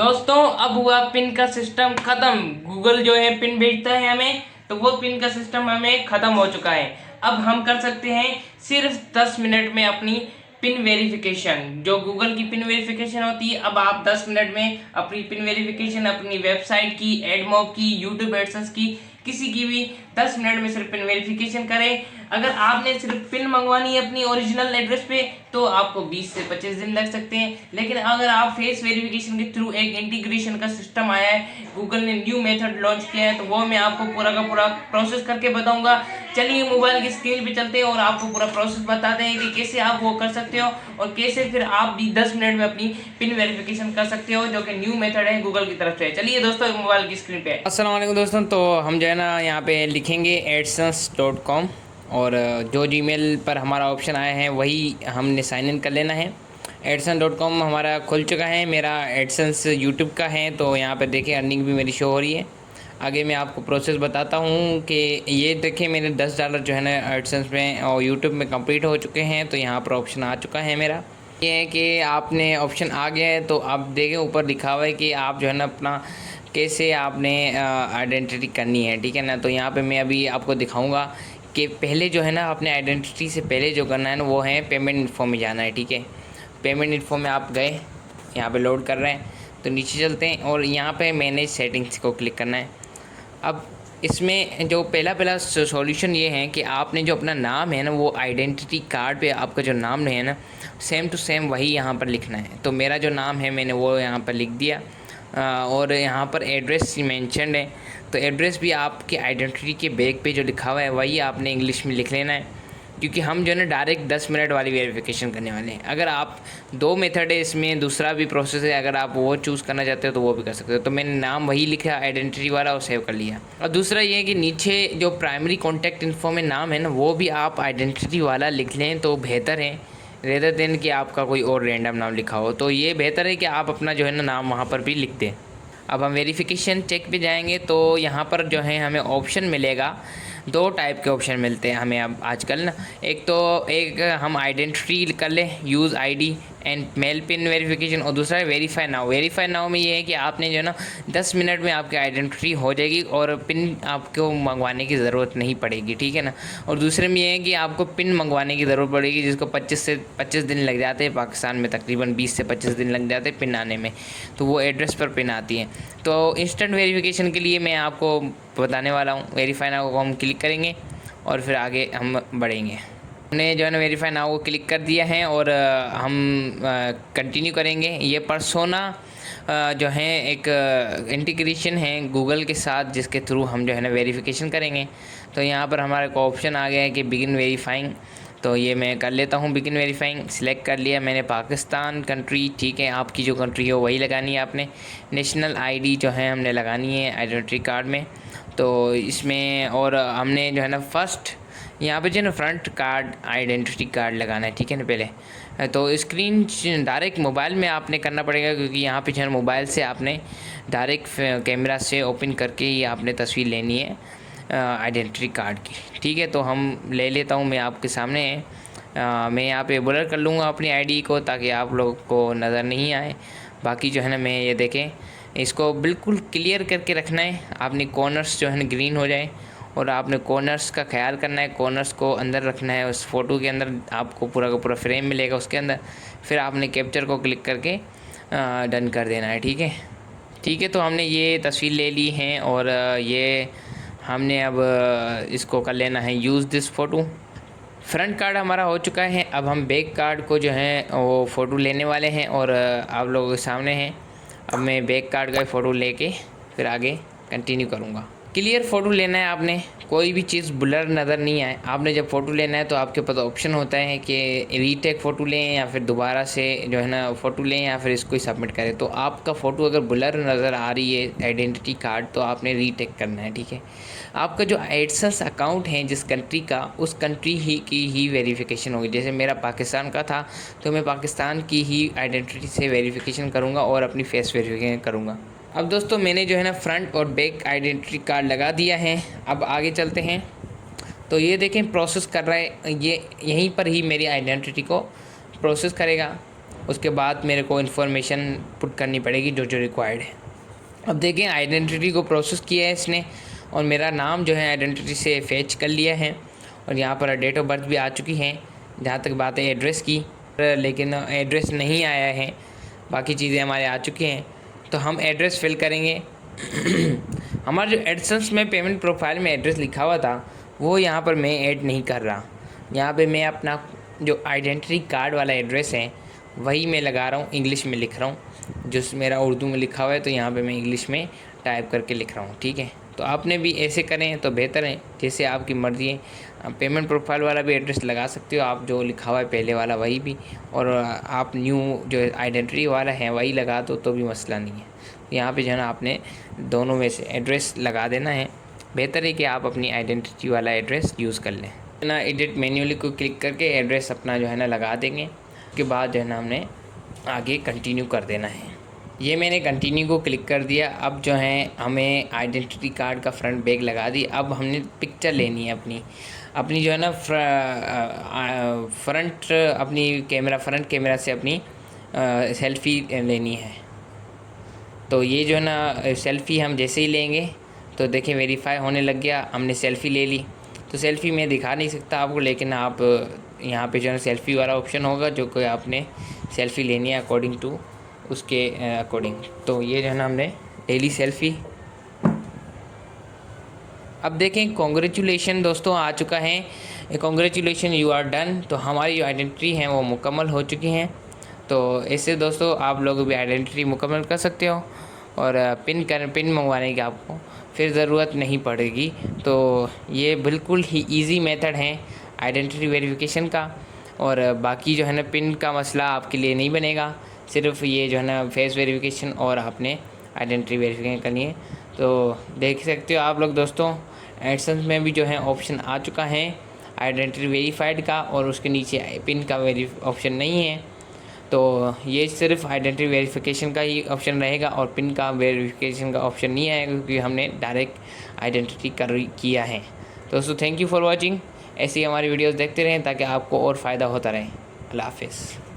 दोस्तों अब हुआ पिन का सिस्टम खत्म। गूगल जो है पिन भेजता है हमें, तो वो पिन का सिस्टम हमें खत्म हो चुका है। अब हम कर सकते हैं सिर्फ 10 मिनट में अपनी पिन वेरिफिकेशन। जो गूगल की पिन वेरिफिकेशन होती है, अब आप 10 मिनट में अपनी पिन वेरिफिकेशन अपनी वेबसाइट की, एडमॉब की, यूट्यूब एडसेंस की, किसी की भी 10 मिनट में सिर्फ पिन वेरिफिकेशन करें। अगर आपने सिर्फ पिन मंगवानी है अपनी ओरिजिनल एड्रेस पे, तो आपको 20 से 25 दिन लग सकते हैं। लेकिन अगर आप फेस वेरिफिकेशन के थ्रू एक इंटीग्रेशन का सिस्टम आया है, गूगल ने न्यू मेथड लॉन्च किया है, तो वो मैं आपको पूरा का पूरा प्रोसेस करके बताऊंगा। चलिए मोबाइल की स्क्रीन पे चलते हैं और आपको पूरा प्रोसेस बताते हैं कि कैसे आप वो कर सकते हो और कैसे फिर आप भी 10 मिनट में अपनी पिन वेरिफिकेशन कर सकते हो, जो कि न्यू मेथड है गूगल की तरफ से। चलिए दोस्तों मोबाइल की स्क्रीन पे। अस्सलाम वालेकुम दोस्तों, तो हम जो है ना यहाँ पे लिखेंगे adsense.com और जो जीमेल पर हमारा ऑप्शन आया है वही हमने साइन इन कर लेना है। adsense.com हमारा खुल चुका है, मेरा एडसेंस यूट्यूब का है, तो यहाँ पे देखिए अर्निंग भी मेरी शो हो रही है। आगे मैं आपको प्रोसेस बताता हूँ कि ये देखिए मेरे $10 जो है ना एडसेंस में और यूट्यूब में कंप्लीट हो चुके हैं। तो यहाँ पर ऑप्शन आ चुका है मेरा, ये है कि आपने ऑप्शन आ गया है। तो आप देखें ऊपर लिखा हुआ है कि आप जो है ना अपना कैसे आपने आइडेंटिटी करनी है, ठीक है ना। तो यहाँ पे मैं अभी आपको दिखाऊंगा कि पहले जो है ना अपने आइडेंटिटी से पहले जो करना है ना वो है पेमेंट इन्फो में जाना है, ठीक है। पेमेंट इन्फो में आप गए, यहाँ पे लोड कर रहे हैं, तो नीचे चलते हैं और यहाँ पे मैनेज सेटिंग्स को क्लिक करना है। अब इसमें जो पहला सॉल्यूशन ये है कि आपने जो अपना नाम है ना वो आइडेंटिटी कार्ड पे आपका जो नाम है ना सेम टू सेम वही यहाँ पर लिखना है। तो मेरा जो नाम है मैंने वो यहाँ पर लिख दिया और यहाँ पर एड्रेस मेंशन्ड है, तो एड्रेस भी आपके आइडेंटिटी के बैग पे जो लिखा हुआ है वही आपने इंग्लिश में लिख लेना है, क्योंकि हम जो है ना डायरेक्ट 10 मिनट वाली वेरिफिकेशन करने वाले हैं। अगर आप दो मेथड है इसमें, दूसरा भी प्रोसेस है, अगर आप वो चूज़ करना चाहते हो तो वो भी कर सकते हो। तो मैंने नाम वही लिखा आइडेंटिटी वाला और सेव कर लिया। और दूसरा ये है कि नीचे जो प्राइमरी कॉन्टैक्ट इन्फो में नाम है ना वो भी आप आइडेंटिटी वाला लिख लें तो बेहतर है, रेदर देन कि आपका कोई और रैंडम नाम लिखा हो। तो ये बेहतर है कि आप अपना जो है ना नाम वहाँ पर भी लिख दें। अब हम वेरिफिकेशन चेक पे जाएंगे तो यहाँ पर जो है हमें ऑप्शन मिलेगा, दो टाइप के ऑप्शन मिलते हैं हमें अब आजकल ना। एक हम आइडेंटिटी कर लें, use ID and mail pin verification, और दूसरा है वेरीफाई नाउ। वेरीफाई नाउ में ये है कि आपने जो है ना 10 मिनट में आपकी आइडेंटिटी हो जाएगी और पिन आपको मंगवाने की ज़रूरत नहीं पड़ेगी, ठीक है ना। और दूसरे में ये है कि आपको पिन मंगवाने की ज़रूरत पड़ेगी, जिसको 25 से 25 दिन लग जाते हैं। पाकिस्तान में तकरीबन 20 से 25 दिन लग जाते हैं पिन आने में, तो वो एड्रेस पर पिन आती है। तो इंस्टेंट वेरिफिकेशन के लिए मैं आपको बताने वाला हूँ। वेरीफाई नाउ को हम क्लिक करेंगे और फिर आगे हम बढ़ेंगे। हमने जो है ना वेरीफाई नाउ को क्लिक कर दिया है और हम कंटिन्यू करेंगे। ये पर्सोना जो है एक इंटीग्रेशन है गूगल के साथ, जिसके थ्रू हम जो है ना वेरिफिकेशन करेंगे। तो यहाँ पर हमारे को ऑप्शन आ गया है कि बिगिन वेरीफाइंग, तो ये मैं कर लेता हूँ। बिगिन वेरीफाइंग सिलेक्ट कर लिया मैंने, पाकिस्तान कंट्री, ठीक है। आपकी जो कंट्री हो वही लगानी है आपने। नेशनल आईडी जो है हमने लगानी है आइडेंटिटी कार्ड में, तो इसमें और हमने जो है ना फर्स्ट यहाँ पे जो है ना फ्रंट कार्ड आइडेंटिटी कार्ड लगाना है, ठीक है ना। पहले तो स्क्रीन डायरेक्ट मोबाइल में आपने करना पड़ेगा, क्योंकि यहाँ पे जो है मोबाइल से आपने डायरेक्ट कैमरा से ओपन करके ही आपने तस्वीर लेनी है आइडेंटिटी कार्ड की, ठीक है। तो हम ले लेता हूँ मैं आपके सामने। मैं यहाँ पे ब्लर कर लूँगा अपनी आईडी को ताकि आप लोगों को नज़र नहीं आए। बाकी जो है ना मैं ये देखें, इसको बिल्कुल क्लियर करके रखना है। आपने कॉर्नर्स जो है ना ग्रीन हो जाए और आपने कॉर्नर्स का ख्याल करना है, कॉर्नर्स को अंदर रखना है। उस फ़ोटो के अंदर आपको पूरा का पूरा फ्रेम मिलेगा उसके अंदर, फिर आपने कैप्चर को क्लिक करके डन कर देना है, ठीक है। ठीक है, तो हमने ये तस्वीर ले ली है और ये हमने अब इसको कर लेना है use this photo. Front card हमारा हो चुका है। अब हम बैक कार्ड को जो है वो फ़ोटो लेने वाले हैं और आप लोगों के सामने हैं। अब मैं बैक कार्ड का फ़ोटो लेके फिर आगे कंटिन्यू करूँगा। क्लियर फ़ोटो लेना है आपने, कोई भी चीज़ ब्लर नज़र नहीं आए। आपने जब फ़ोटो लेना है तो आपके पास ऑप्शन होता है कि रीटेक फ़ोटो लें या फिर दोबारा से जो है ना फ़ोटो लें या फिर इसको ही सबमिट करें। तो आपका फ़ोटो अगर ब्लर नज़र आ रही है आइडेंटिटी कार्ड, तो आपने रीटेक करना है, ठीक है। आपका जो एडसेंस अकाउंट है जिस कंट्री का, उस कंट्री ही की ही वेरिफिकेशन होगी। जैसे मेरा पाकिस्तान का था तो मैं पाकिस्तान की ही आइडेंटिटी से वेरिफिकेशन करूँगा और अपनी फेस वेरिफिकेशन करूँगा। अब दोस्तों मैंने जो है ना फ्रंट और बैक आइडेंटिटी कार्ड लगा दिया है। अब आगे चलते हैं, तो ये देखें प्रोसेस कर रहा है, ये यहीं पर ही मेरी आइडेंटिटी को प्रोसेस करेगा। उसके बाद मेरे को इन्फॉर्मेशन पुट करनी पड़ेगी जो जो रिक्वायर्ड है। अब देखें आइडेंटिटी को प्रोसेस किया है इसने और मेरा नाम जो है आइडेंटिटी से फेच कर लिया है और यहाँ पर डेट ऑफ बर्थ भी आ चुकी है। जहाँ तक बात है एड्रेस की, लेकिन एड्रेस नहीं आया है, बाकी चीज़ें हमारे आ चुकी हैं। तो हम एड्रेस फिल करेंगे। हमारा जो एडसेंस में पेमेंट प्रोफाइल में एड्रेस लिखा हुआ था वो यहाँ पर मैं ऐड नहीं कर रहा। यहाँ पे मैं अपना जो आइडेंटिटी कार्ड वाला एड्रेस है वही मैं लगा रहा हूँ, इंग्लिश में लिख रहा हूँ। जो मेरा उर्दू में लिखा हुआ है तो यहाँ पे मैं इंग्लिश में टाइप करके लिख रहा हूँ, ठीक है। तो आपने भी ऐसे करें तो बेहतर है, जैसे आपकी मर्ज़ी है। आप पेमेंट प्रोफाइल वाला भी एड्रेस लगा सकते हो, आप जो लिखा हुआ है पहले वाला वही भी, और आप न्यू जो आइडेंटिटी वाला है वही लगा दो तो भी मसला नहीं है। यहाँ पे जो है ना आपने दोनों में से एड्रेस लगा देना है। बेहतर है कि आप अपनी आइडेंटिटी वाला एड्रेस यूज़ कर लें ना। एडिट मैन्युअली को क्लिक करके एड्रेस अपना जो है ना लगा देंगे। उसके बाद जो है ना हमने आगे कंटिन्यू कर देना है। ये मैंने कंटिन्यू को क्लिक कर दिया। अब जो है हमें आइडेंटिटी कार्ड का फ्रंट बैक लगा दी। अब हमने पिक्चर लेनी है अपनी जो है ना फ्रंट अपनी फ्रंट कैमरा से अपनी सेल्फ़ी लेनी है। तो ये जो है ना सेल्फ़ी हम जैसे ही लेंगे तो देखिए वेरीफाई होने लग गया, हमने सेल्फ़ी ले ली। तो सेल्फ़ी मैं दिखा नहीं सकता आपको, लेकिन आप यहाँ पे जो है सेल्फ़ी वाला ऑप्शन होगा जो कि आपने सेल्फ़ी लेनी है अकॉर्डिंग टू उसके अकॉर्डिंग। तो ये जो है ना हमने ले ली सेल्फ़ी। अब देखें कॉन्ग्रेचुलेशन दोस्तों आ चुका है, कॉन्ग्रेचुलेशन यू आर डन। तो हमारी जो आइडेंटिटी हैं वो मुकम्मल हो चुकी हैं। तो ऐसे दोस्तों आप लोग भी आइडेंटिटी मुकम्मल कर सकते हो और पिन मंगवाने की आपको फिर ज़रूरत नहीं पड़ेगी। तो ये बिल्कुल ही इजी मेथड है आइडेंटिटी वेरिफिकेशन का। और बाकी जो है ना पिन का मसला आपके लिए नहीं बनेगा, सिर्फ ये जो है ना फेस वेरिफिकेशन और आपने आइडेंटिटी वेरिफिकेशन करनी है। तो देख सकते हो आप लोग दोस्तों एडसेंस में भी जो है ऑप्शन आ चुका है आइडेंटिटी वेरीफाइड का, और उसके नीचे पिन का ऑप्शन नहीं है। तो ये सिर्फ आइडेंटिटी वेरिफिकेशन का ही ऑप्शन रहेगा और पिन का वेरिफिकेशन का ऑप्शन नहीं आएगा, क्योंकि हमने डायरेक्ट आइडेंटिटी किया है। तो दोस्तों थैंक यू फॉर वॉचिंग। ऐसी हमारी वीडियोस देखते रहें ताकि आपको और फ़ायदा होता रहे। अल्लाह हाफ़िज़।